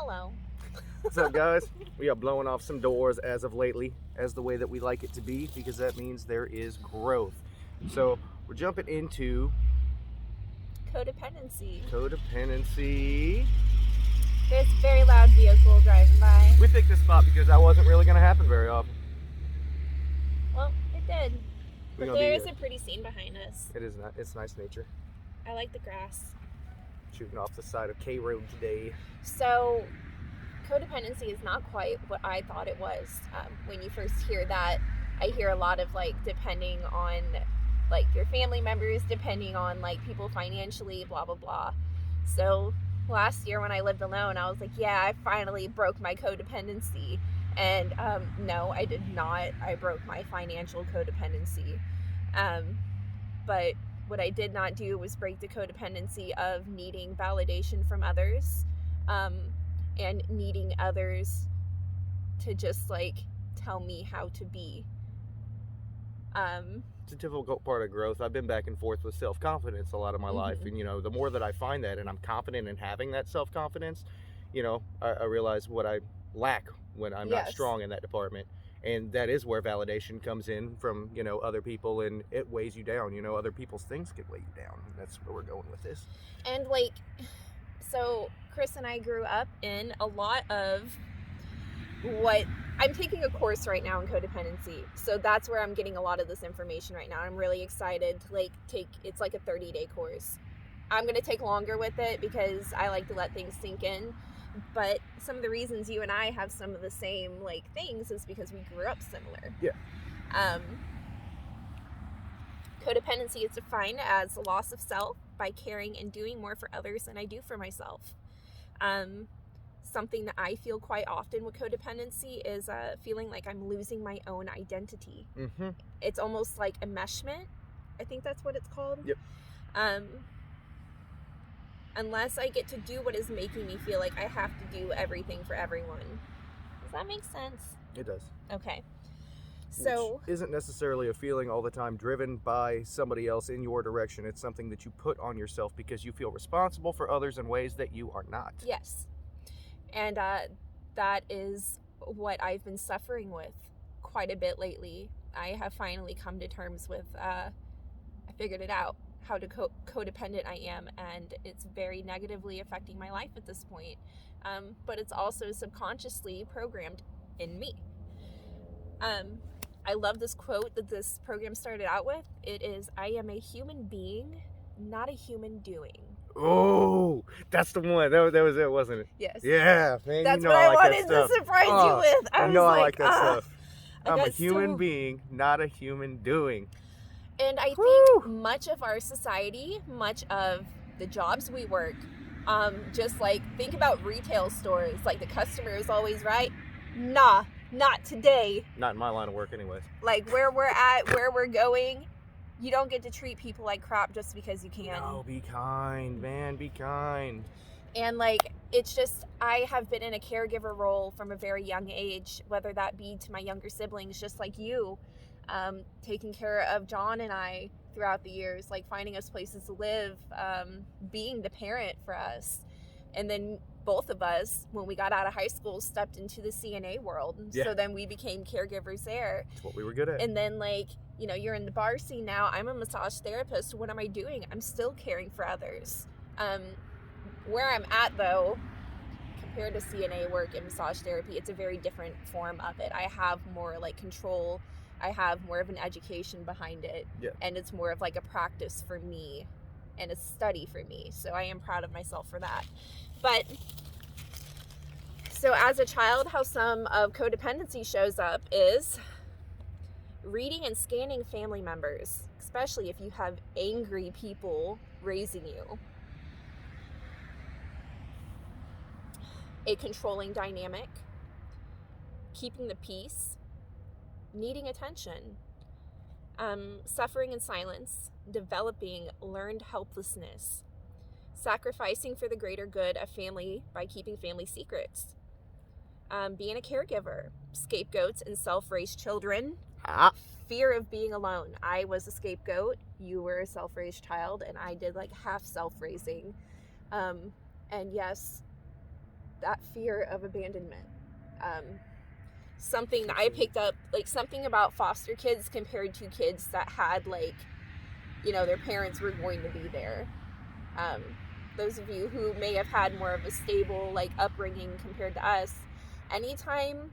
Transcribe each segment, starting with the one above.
Hello. What's up, guys? We are blowing off some doors as of lately, as the way that we like it to be, because that means there is growth. So we're jumping into Codependency. codependency. There's a very loud vehicle driving by. We picked this spot because that wasn't really going to happen very often. Well, it did. We're But gonna be there is here. a pretty scene behind us. It is not. It's nice nature. I like the grass. Shooting off the side of K Road today. So, codependency is not quite what I thought it was. When you first hear that, I hear a lot of depending on your family members, depending on people financially, blah blah blah. So last year when I lived alone, I was like, yeah, I finally broke my codependency. And no, I did not. I broke my financial codependency. But what I did not do was break the codependency of needing validation from others, and needing others to just tell me how to be. It's a difficult part of growth. I've been back and forth with self-confidence a lot of my life, and the more that I find that and I'm confident in having that self-confidence, I realize what I lack when I'm not strong in that department. And that is where validation comes in from, other people, and it weighs you down. Other people's things could weigh you down. That's where we're going with this. And so Chris and I grew up in a lot of what I'm taking a course right now in codependency. So that's where I'm getting a lot of this information right now. I'm really excited to it's like a 30-day course. I'm going to take longer with it because I like to let things sink in. But some of the reasons you and I have some of the same things is because we grew up similar. Yeah. Codependency is defined as a loss of self by caring and doing more for others than I do for myself. Something that I feel quite often with codependency is feeling like I'm losing my own identity. Mm-hmm. It's almost like enmeshment. I think that's what it's called. Yep. Unless I get to do what is making me feel like I have to do everything for everyone. Does that make sense? It does. Okay. So, which isn't necessarily a feeling all the time driven by somebody else in your direction. It's something that you put on yourself because you feel responsible for others in ways that you are not. Yes. And that is what I've been suffering with quite a bit lately. I have finally come to terms with, I figured it out, how codependent I am, and it's very negatively affecting my life at this point. But it's also subconsciously programmed in me. I love this quote that this program started out with. It is, I am a human being, not a human doing. Oh, that's the one. That was it, wasn't it? Yes. Yeah, man. That's what I wanted to surprise you with. I know I like that stuff. I'm a got human being, not a human doing. And I think much of our society, much of the jobs we work, just think about retail stores. The customer is always right. Nah, not today. Not in my line of work anyways. Where we're at, where we're going, you don't get to treat people like crap just because you can. No, be kind, man, be kind. And it's just, I have been in a caregiver role from a very young age, whether that be to my younger siblings, just like you, taking care of John and I throughout the years, finding us places to live, being the parent for us. And then both of us, when we got out of high school, stepped into the CNA world. Yeah. So then we became caregivers there. That's what we were good at. And then you're in the bar scene now. I'm a massage therapist. What am I doing? I'm still caring for others. Where I'm at, though, compared to CNA work and massage therapy, it's a very different form of it. I have more control. I have more of an education behind it. Yeah. And it's more of a practice for me and a study for me. So I am proud of myself for that. But so as a child, how some of codependency shows up is reading and scanning family members, especially if you have angry people raising you. A controlling dynamic, keeping the peace, needing attention, suffering in silence, developing learned helplessness, sacrificing for the greater good of family by keeping family secrets, being a caregiver, scapegoats and self-raised children, fear of being alone. I was a scapegoat, you were a self-raised child, and I did half self-raising. And yes, that fear of abandonment. Something that I picked up, like something about foster kids compared to kids that had like, you know, their parents were going to be there. Those of you who may have had more of a stable like upbringing compared to us, anytime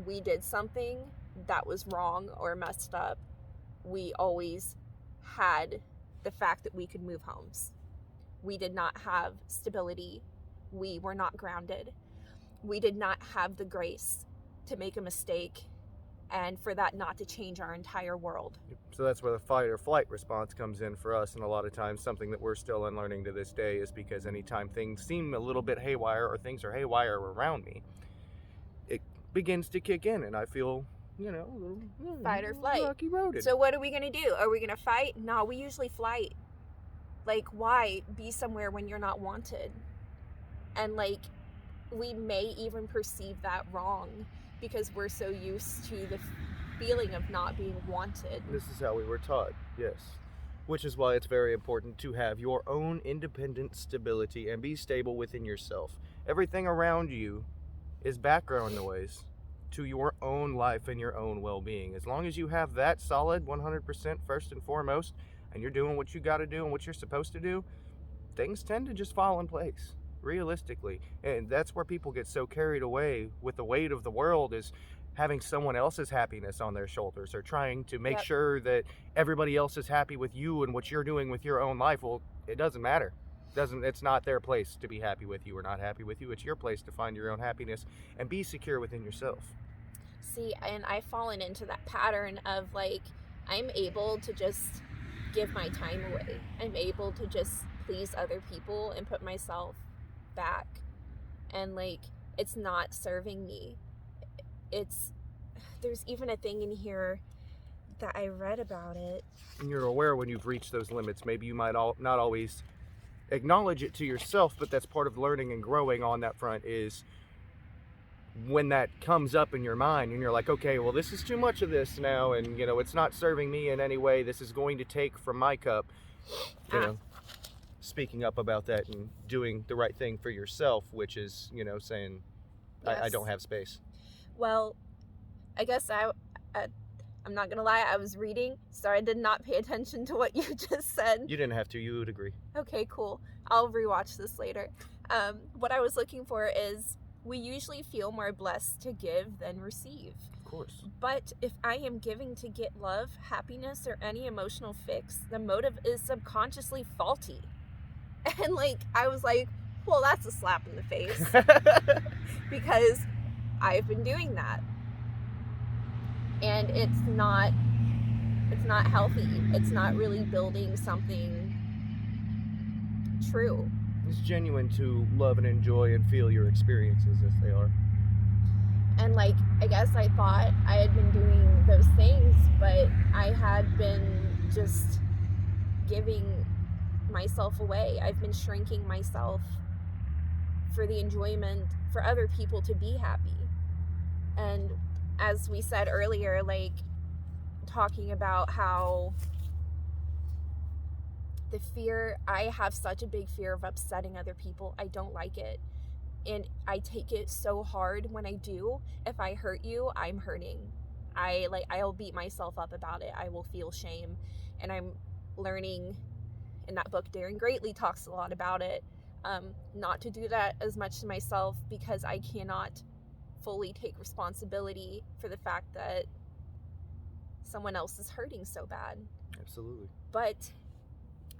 we did something that was wrong or messed up, we always had the fact that we could move homes. We did not have stability. We were not grounded. We did not have the grace to make a mistake and for that not to change our entire world. So that's where the fight or flight response comes in for us, and a lot of times something that we're still unlearning to this day is because anytime things seem a little bit haywire or things are haywire around me, it begins to kick in and I feel, you know, a little fight or flight. rocky roaded. So what are we going to do? Are we going to fight? No, we usually flight. Like, why be somewhere when you're not wanted? And like, we may even perceive that wrong because we're so used to the feeling of not being wanted. This is how we were taught, yes. Which is why it's very important to have your own independent stability and be stable within yourself. Everything around you is background noise to your own life and your own well-being. As long as you have that solid 100% first and foremost, and you're doing what you got to do and what you're supposed to do, things tend to just fall in place, realistically. And that's where people get so carried away with the weight of the world, is having someone else's happiness on their shoulders, or trying to make sure that everybody else is happy with you and what you're doing with your own life. Well, it doesn't matter. It's not their place to be happy with you or not happy with you. It's your place to find your own happiness and be secure within yourself. See, and I've fallen into that pattern of like, I'm able to just give my time away. I'm able to just please other people and put myself back. And like, it's not serving me. There's even a thing in here that I read about it. And you're aware when you've reached those limits. Maybe you might not always acknowledge it to yourself, but that's part of learning and growing on that front, is when that comes up in your mind and you're like, okay, well, this is too much of this now, and you know, it's not serving me in any way. This is going to take from my cup. You know, speaking up about that and doing the right thing for yourself, which is, you know, saying, yes, I don't have space. Well, I guess I'm not gonna lie, I was reading, so I did not pay attention to what you just said. You didn't have to, you would agree. Okay, cool. I'll rewatch this later. What I was looking for is, we usually feel more blessed to give than receive. Of course. But if I am giving to get love, happiness, or any emotional fix, the motive is subconsciously faulty. And like, I was like, well, that's a slap in the face. Because I've been doing that. And it's not healthy. It's not really building something true. It's genuine to love and enjoy and feel your experiences as they are. And like, I guess I thought I had been doing those things, but I had been just giving myself away. I've been shrinking myself for the enjoyment, for other people to be happy. And as we said earlier, like, talking about how the fear, I have such a big fear of upsetting other people. I don't like it. And I take it so hard when I do. If I hurt you, I'm hurting. I'll beat myself up about it. I will feel shame. And I'm learning, in that book, Daring Greatly talks a lot about it, not to do that as much to myself, because I cannot fully take responsibility for the fact that someone else is hurting so bad. Absolutely. But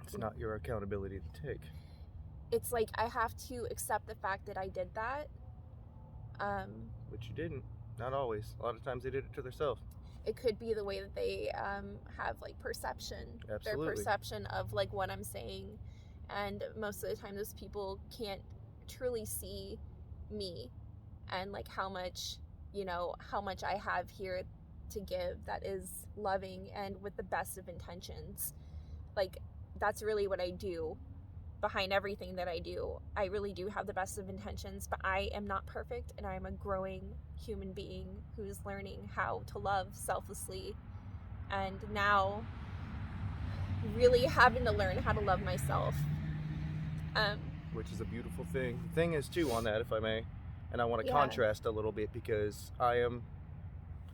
it's not your accountability to take. It's like, I have to accept the fact that I did that. Which you didn't. Not always. A lot of times they did it to themselves. It could be the way that they have like perception. Absolutely. Their perception of like what I'm saying. And most of the time those people can't truly see me and like how much I have here to give that is loving and with the best of intentions. Like, that's really what I do. Behind everything that I do, I really do have the best of intentions, but I am not perfect, and I'm a growing human being who's learning how to love selflessly, and now really having to learn how to love myself. Which is a beautiful thing. The thing is, too, on that, if I may, And I want to contrast a little bit because I am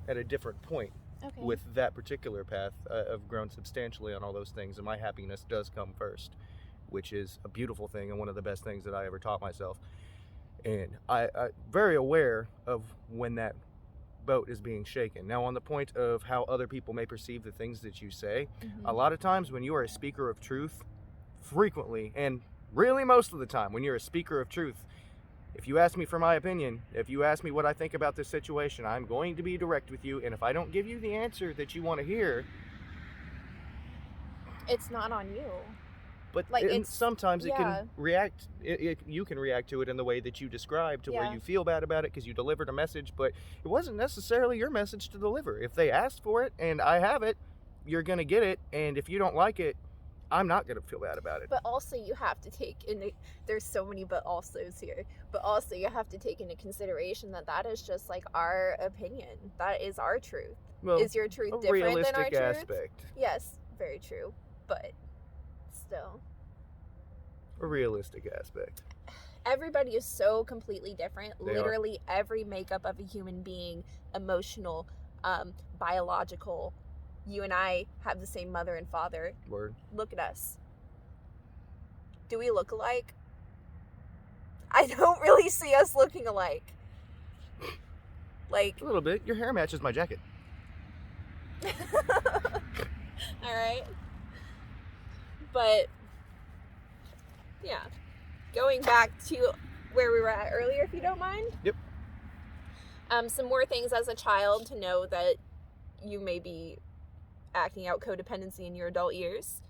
at a different point with that particular path. I've grown substantially on all those things, and my happiness does come first, which is a beautiful thing and one of the best things that I ever taught myself. And I'm very aware of when that boat is being shaken. Now, on the point of how other people may perceive the things that you say, a lot of times when you are a speaker of truth, frequently, and really most of the time, when you're a speaker of truth, if you ask me for my opinion, if you ask me what I think about this situation, I'm going to be direct with you, and if I don't give you the answer that you want to hear, it's not on you. But sometimes it can react. You can react to it in the way that you described, to where you feel bad about it because you delivered a message, but it wasn't necessarily your message to deliver. If they asked for it and I have it, you're gonna get it, and if you don't like it, I'm not gonna feel bad about it. But also, you have to take in. There's so many but alsos here. But also, you have to take into consideration that is just like our opinion. That is our truth. Well, is your truth different than our aspect. Truth? Yes, very true. But still, a realistic aspect. Everybody is so completely different. Literally every makeup of a human being, emotional, biological. You and I have the same mother and father. Word. Look at us. Do we look alike? I don't really see us looking alike. Like, a little bit. Your hair matches my jacket. All right. But yeah, going back to where we were at earlier, if you don't mind. Yep. Some more things as a child to know that you may be acting out codependency in your adult years.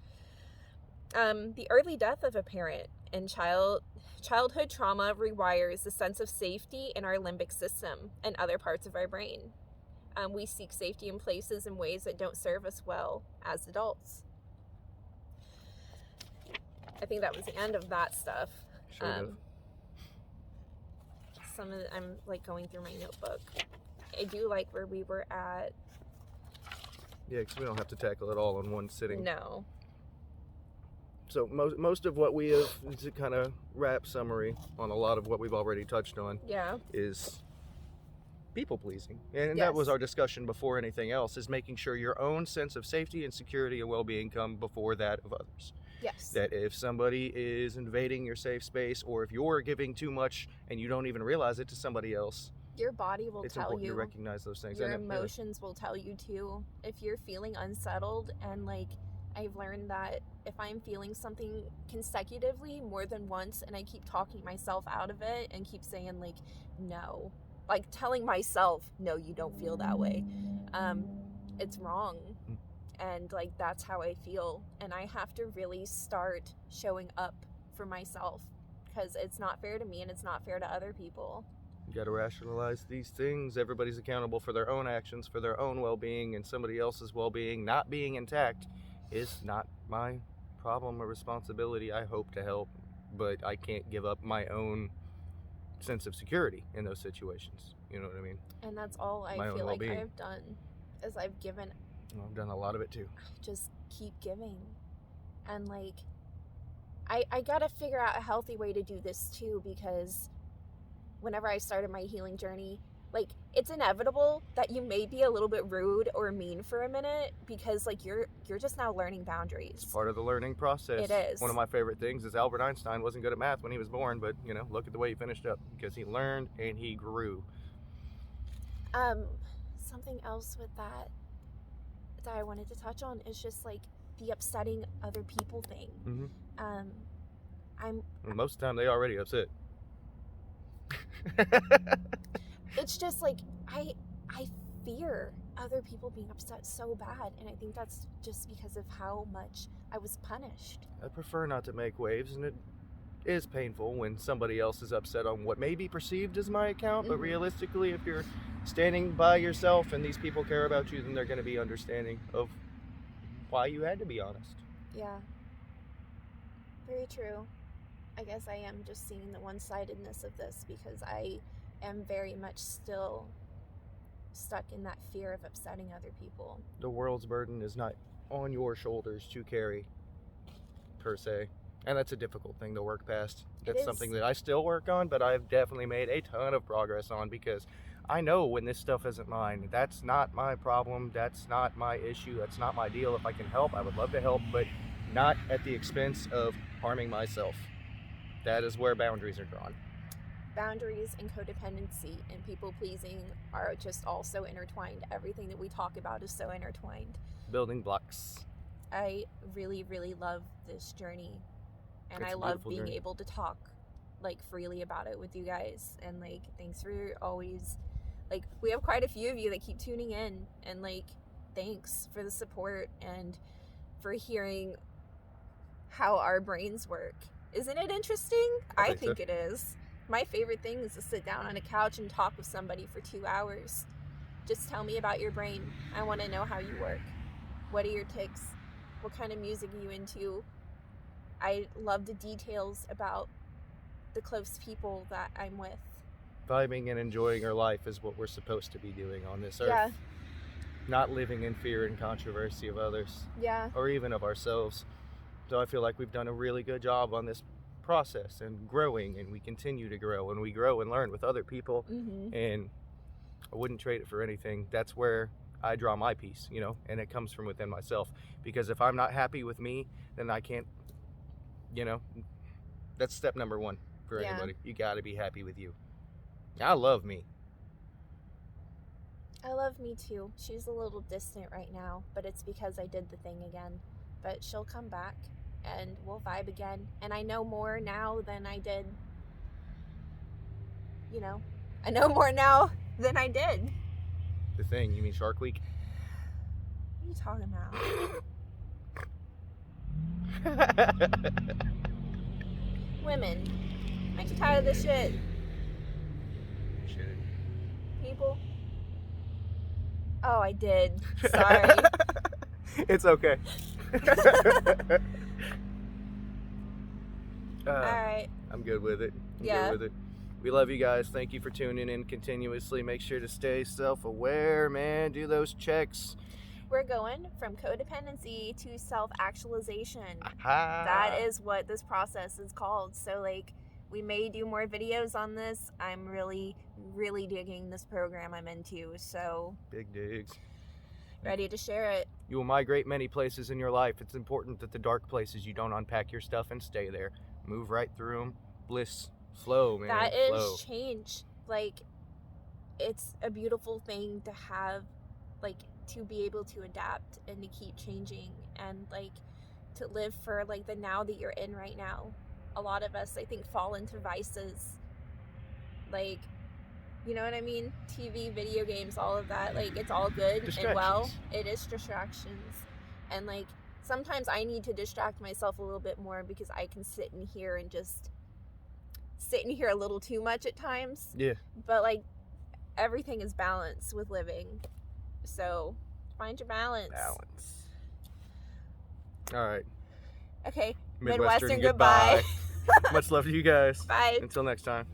The early death of a parent and childhood trauma rewires the sense of safety in our limbic system and other parts of our brain. We seek safety in places and ways that don't serve us well as adults. I think that was the end of that stuff. Sure I'm like going through my notebook. I do like where we were at. Yeah, because we don't have to tackle it all in one sitting. No. So most of what we have, to kind of wrap summary on a lot of what we've already touched on, is people pleasing. And that was our discussion before anything else, is making sure your own sense of safety and security and well-being come before that of others. Yes. That if somebody is invading your safe space, or if you're giving too much and you don't even realize it to somebody else, your body will tell you. It's important to recognize those things. Your emotions will tell you too. If you're feeling unsettled, and like I've learned that if I'm feeling something consecutively more than once and I keep talking myself out of it and keep saying like, no, like telling myself, no, you don't feel that way. It's wrong. And like, that's how I feel. And I have to really start showing up for myself, because it's not fair to me and it's not fair to other people. You got to rationalize these things. Everybody's accountable for their own actions, for their own well-being, and somebody else's well-being not being intact is not my problem or responsibility. I hope to help, but I can't give up my own sense of security in those situations. You know what I mean? And that's all I feel like I've done, is I've given. Well, I've done a lot of it too. Just keep giving. And like, I gotta figure out a healthy way to do this too, because whenever I started my healing journey, like, it's inevitable that you may be a little bit rude or mean for a minute, because like you're just now learning boundaries. It's part of the learning process. It is. One of my favorite things is Albert Einstein wasn't good at math when he was born, but you know, look at the way he finished up, because he learned and he grew. Something else with that I wanted to touch on is just like the upsetting other people thing. Most of the time they already upset. It's just like I fear other people being upset so bad, and I think that's just because of how much I was punished. I prefer not to make waves, and it is painful when somebody else is upset on what may be perceived as my account, but realistically, if you're standing by yourself and these people care about you, then they're going to be understanding of why you had to be honest. Yeah, very true. I guess I am just seeing the one-sidedness of this, because I am very much still stuck in that fear of upsetting other people. The world's burden is not on your shoulders to carry, per se. And that's a difficult thing to work past. That's something that I still work on, but I've definitely made a ton of progress on, because I know when this stuff isn't mine. That's not my problem. That's not my issue. That's not my deal. If I can help, I would love to help, but not at the expense of harming myself. That is where boundaries are drawn. Boundaries and codependency and people pleasing are just all so intertwined. Everything that we talk about is so intertwined. Building blocks. I really, really love this journey, and It's I a love beautiful being journey. able to talk like freely about it with you guys. And like, thanks for always, like, we have quite a few of you that keep tuning in, and like, thanks for the support and for hearing how our brains work. Isn't it interesting? I think it is. My favorite thing is to sit down on a couch and talk with somebody for 2 hours. Just tell me about your brain. I want to know how you work. What are your tics? What kind of music are you into? I love the details about the close people that I'm with. Vibing and enjoying our life is what we're supposed to be doing on this earth. Yeah. Not living in fear and controversy of others. Yeah. Or even of ourselves. So I feel like we've done a really good job on this process and growing, and we continue to grow, and we grow and learn with other people. And I wouldn't trade it for anything. That's where I draw my peace, you know, and it comes from within myself. Because if I'm not happy with me, then I can't, you know, that's step number one for anybody. You got to be happy with you. I love me. I love me too. She's a little distant right now, but it's because I did the thing again. But she'll come back and we'll vibe again. And I know more now than I did. You know, I know more now than I did. The thing, you mean Shark Week? What are you talking about? Women, aren't you tired of this shit? People? Oh, I did. Sorry. It's okay. Alright. I'm good with it. Yeah. Good with it. We love you guys. Thank you for tuning in continuously. Make sure to stay self-aware, man. Do those checks. We're going from codependency to self-actualization. Aha. That is what this process is called. So, like, we may do more videos on this. I'm really, really digging this program I'm into. So, big digs. Ready to share it. You will migrate many places in your life. It's important that the dark places, you don't unpack your stuff and stay there. Move right through them. Bliss. Flow, man. That is Flow. change. Like, it's a beautiful thing to have, like, to be able to adapt and to keep changing and, like, to live for, like, the now that you're in right now. A lot of us, I think, fall into vices. Like, you know what I mean? TV, video games, all of that. Like, it's all good and well. It is distractions. And, like, sometimes I need to distract myself a little bit more because I can sit in here and just sit in here a little too much at times. Yeah. But, like, everything is balance with living. So, find your balance. All right. Okay. Midwestern goodbye. Much love to you guys. Bye. Until next time.